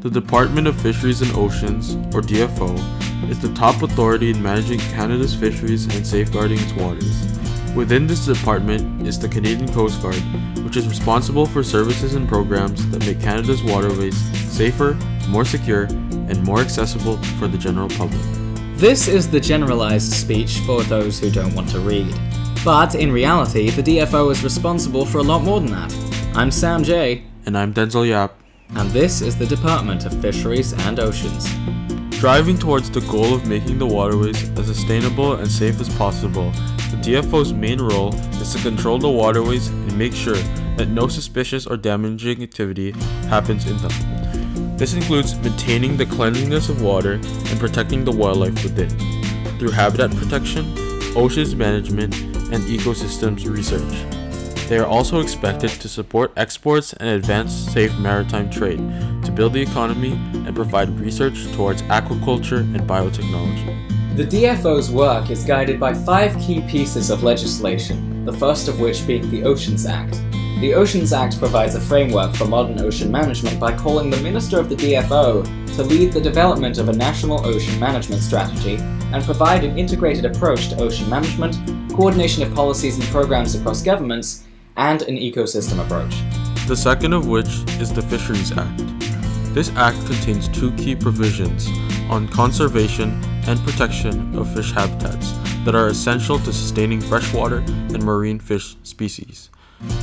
The Department of Fisheries and Oceans, or DFO, is the top authority in managing Canada's fisheries and safeguarding its waters. Within this department is the Canadian Coast Guard, which is responsible for services and programs that make Canada's waterways safer, more secure, and more accessible for the general public. This is the generalized speech for those who don't want to read. But in reality, the DFO is responsible for a lot more than that. I'm Sam J. And I'm Denzel Yap. And this is the Department of Fisheries and Oceans. Driving towards the goal of making the waterways as sustainable and safe as possible, the DFO's main role is to control the waterways and make sure that no suspicious or damaging activity happens in them. This includes maintaining the cleanliness of water and protecting the wildlife within, through habitat protection, oceans management, and ecosystems research. They are also expected to support exports and advance safe maritime trade, to build the economy and provide research towards aquaculture and biotechnology. The DFO's work is guided by 5 key pieces of legislation, the first of which being the Oceans Act. The Oceans Act provides a framework for modern ocean management by calling the Minister of the DFO to lead the development of a national ocean management strategy and provide an integrated approach to ocean management, coordination of policies and programs across governments, and an ecosystem approach. The second of which is the Fisheries Act. This act contains 2 key provisions on conservation and protection of fish habitats that are essential to sustaining freshwater and marine fish species.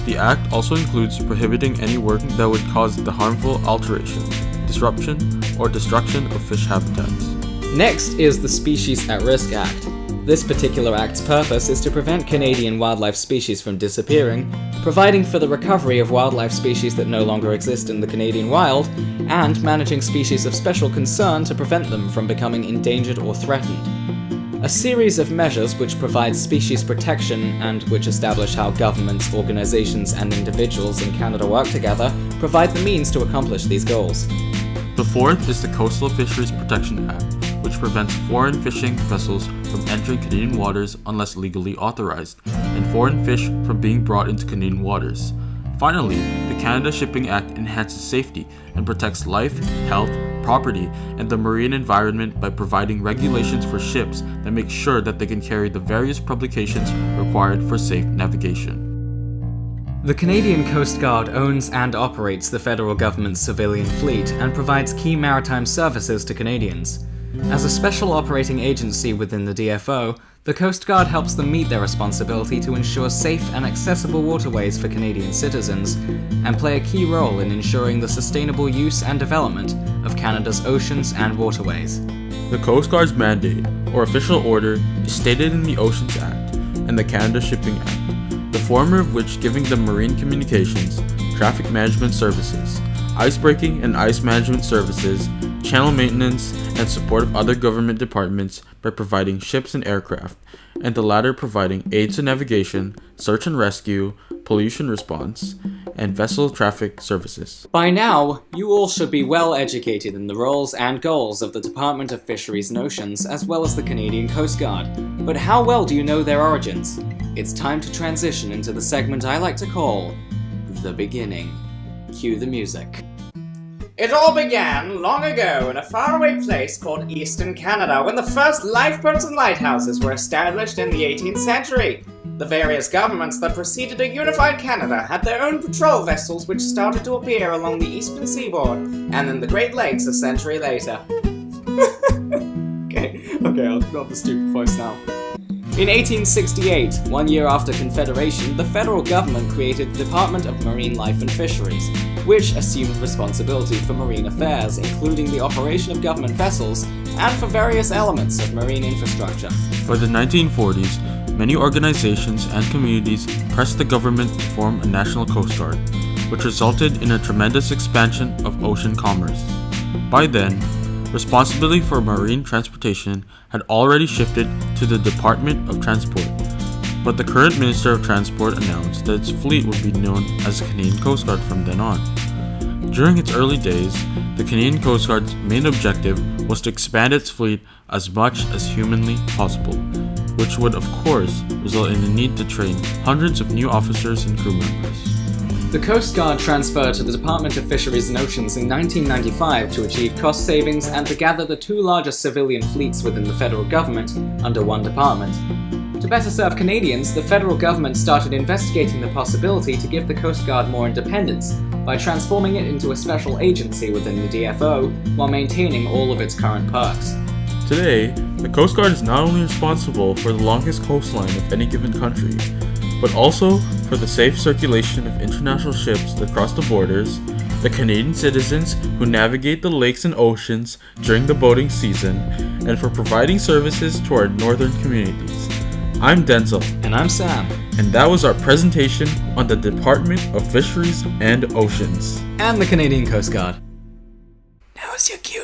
The act also includes prohibiting any work that would cause the harmful alteration, disruption, or destruction of fish habitats. Next is the Species at Risk Act. This particular act's purpose is to prevent Canadian wildlife species from disappearing, providing for the recovery of wildlife species that no longer exist in the Canadian wild, and managing species of special concern to prevent them from becoming endangered or threatened. A series of measures which provide species protection and which establish how governments, organizations, and individuals in Canada work together provide the means to accomplish these goals. The fourth is the Coastal Fisheries Protection Act, which prevents foreign fishing vessels from entering Canadian waters unless legally authorized, and foreign fish from being brought into Canadian waters. Finally, the Canada Shipping Act enhances safety and protects life, health, property, and the marine environment by providing regulations for ships that make sure that they can carry the various publications required for safe navigation. The Canadian Coast Guard owns and operates the federal government's civilian fleet and provides key maritime services to Canadians. As a special operating agency within the DFO, the Coast Guard helps them meet their responsibility to ensure safe and accessible waterways for Canadian citizens, and play a key role in ensuring the sustainable use and development of Canada's oceans and waterways. The Coast Guard's mandate, or official order, is stated in the Oceans Act and the Canada Shipping Act, the former of which giving them marine communications, traffic management services, icebreaking and ice management services, channel maintenance, and support of other government departments by providing ships and aircraft, and the latter providing aids to navigation, search and rescue, pollution response, and vessel traffic services. By now, you all should be well educated in the roles and goals of the Department of Fisheries and Oceans, as well as the Canadian Coast Guard. But how well do you know their origins? It's time to transition into the segment I like to call The Beginning. Cue the music. It all began long ago in a faraway place called Eastern Canada when the first lifeboats and lighthouses were established in the 18th century. The various governments that preceded a unified Canada had their own patrol vessels which started to appear along the eastern seaboard and in the Great Lakes a century later. Okay, I'll drop the stupid voice now. In 1868, 1 year after Confederation, the federal government created the Department of Marine Life and Fisheries, which assumed responsibility for marine affairs, including the operation of government vessels, and for various elements of marine infrastructure. By the 1940s, many organizations and communities pressed the government to form a national coast guard, which resulted in a tremendous expansion of ocean commerce. By then, responsibility for marine transportation had already shifted to the Department of Transport, but the current Minister of Transport announced that its fleet would be known as the Canadian Coast Guard from then on. During its early days, the Canadian Coast Guard's main objective was to expand its fleet as much as humanly possible, which would of course result in the need to train hundreds of new officers and crew members. The Coast Guard transferred to the Department of Fisheries and Oceans in 1995 to achieve cost savings and to gather the two largest civilian fleets within the federal government under one department. To better serve Canadians, the federal government started investigating the possibility to give the Coast Guard more independence by transforming it into a special agency within the DFO while maintaining all of its current perks. Today, the Coast Guard is not only responsible for the longest coastline of any given country, but also for the safe circulation of international ships that cross the borders, the Canadian citizens who navigate the lakes and oceans during the boating season, and for providing services to our northern communities. I'm Denzel. And I'm Sam. And that was our presentation on the Department of Fisheries and Oceans. And the Canadian Coast Guard. Now is your cue.